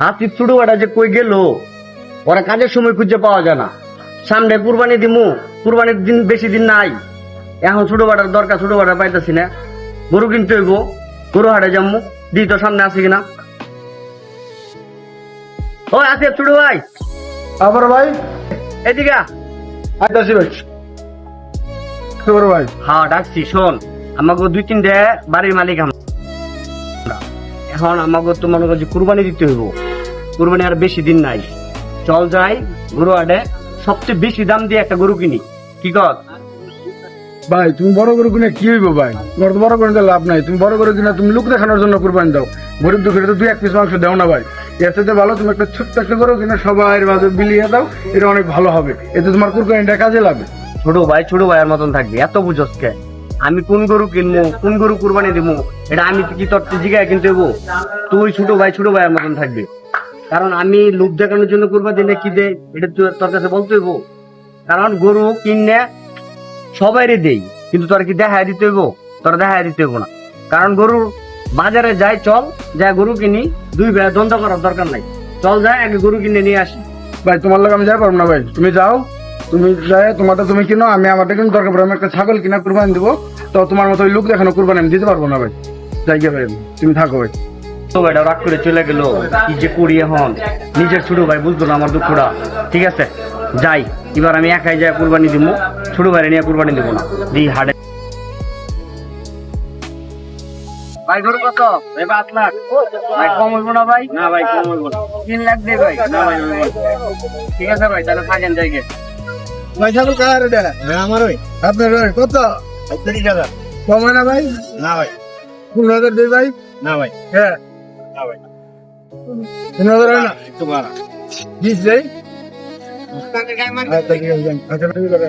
হাসিব ছোট বেটা যে কই গেল, ওরা কাজের সময় খুঁজে পাওয়া যায় না। সামনে কুরবানি দিমু, কুরবানির দিন বেশি দিন নাই। এখন ছোট বেটার দরকার, ছোট বেটা পাইতেছি না। গরু কিনতে হইব, গরু হাটে যাবো, দিই তো সামনে আছে কিনা। ও আসিফ ছোট ভাই, আবার ভাই এদিকে আ। আইতাছি ভাই। কি করো ভাই? হ্যাঁ ডাকছি, শোন আমাকে 2-3টে বাড়ির মালিক আমরা। এখন আমাকে তো মনে করছি কুরবানি দিতে হইব, কুরবানি আর বেশি দিন নাই। চল যাই গরু হাটে, সবচেয়ে বেশি দাম দিয়ে একটা গরু কিনি, কি কর? ভাই তুমি বড় গরু কিনে কি হইব ভাই? তোমার তো বড় করে দিলে লাভ নাই। তুমি বড় গরু কিনা তুমি লোক দেখানোর জন্য কুরবানি দাও। গরিব দুঃখের তো 2-1 পিস মাংস দাও না ভাই। এর সাথে ভালো তুমি একটা ছোট্ট একটা গরু কিনে সবাই মাঝে বিলিয়ে দাও, এটা অনেক ভালো হবে। এতে তোমার কুরবানিটা কাজে লাগবে। ছোট ভাইয়ের মতন থাকবি, এত বুঝস কে? আমি কোন গরু কিনবো, কোন গরু কুরবানি দিব, এটা আমি কি তোর জিগায় কিনতে হইব? তুই ছোট ভাইয়ের মতন থাকবি। কারণ আমি লোক দেখানোর জন্য কুরবানি দিলে কি দে, এটা তোর কাছে বলতে হইব। কারণ গরু কিনে সবাইরে দেই, কিন্তু তোর কি দেখায় দিতে হইব? তোর দেখায় দিতে হইব না। কারণ গরুর বাজারে যাই, চল যাই গরু কিনি, 2 ভাই দ্বন্দ্ব করার দরকার নাই। চল যাই আগে গরু কিনে নিয়ে আসি। ভাই তোমার লাগে আমি যাই পারবো না ভাই। তুমি যাও, তুমি যাই তোমারটা তুমি কিনো, আমি আমারটা কিন্তু দরকার পড়ে আমি একটা ছাগল কিনা কুরবানি দিব। তো তোমার মতো ওই লোক দেখানো কুরবানি আমি দিতে পারবো না ভাই। যাই গিয়ে ভাই, তুমি থাকো ভাই। তো ভাইটা রাগ করে চলে গেল, কি যে করি এখন। নিজের ছোট ভাই বুঝতো না আমার দুঃখটা। ঠিক আছে যাই, এবার আমি একাই যাই কুরবানি দিব, ছোট ভাই নিয়ে কুরবানি দিব না, দিই হাটে। ভাই গরু কত? ভাই 5 লাখ। ভাই কম হইব না ভাই? না ভাই কম হইব না। 3 লাখ দে ভাই। না ভাই হইব না। ঠিক আছে ভাই, তাহলে থাকেন জায়গায়। ভাই ছাগল কার এটা? আমার ওই আপনার ওই কত? 30 টাকা। কম হয় না ভাই? না ভাই। 15,000 দেই ভাই? না ভাই। হ্যাঁ না ভাই। 3,000 হয় না? একটু বাড়া। 20 দেই? আচ্ছা ঠিক আছে। আচ্ছা ঠিক আছে।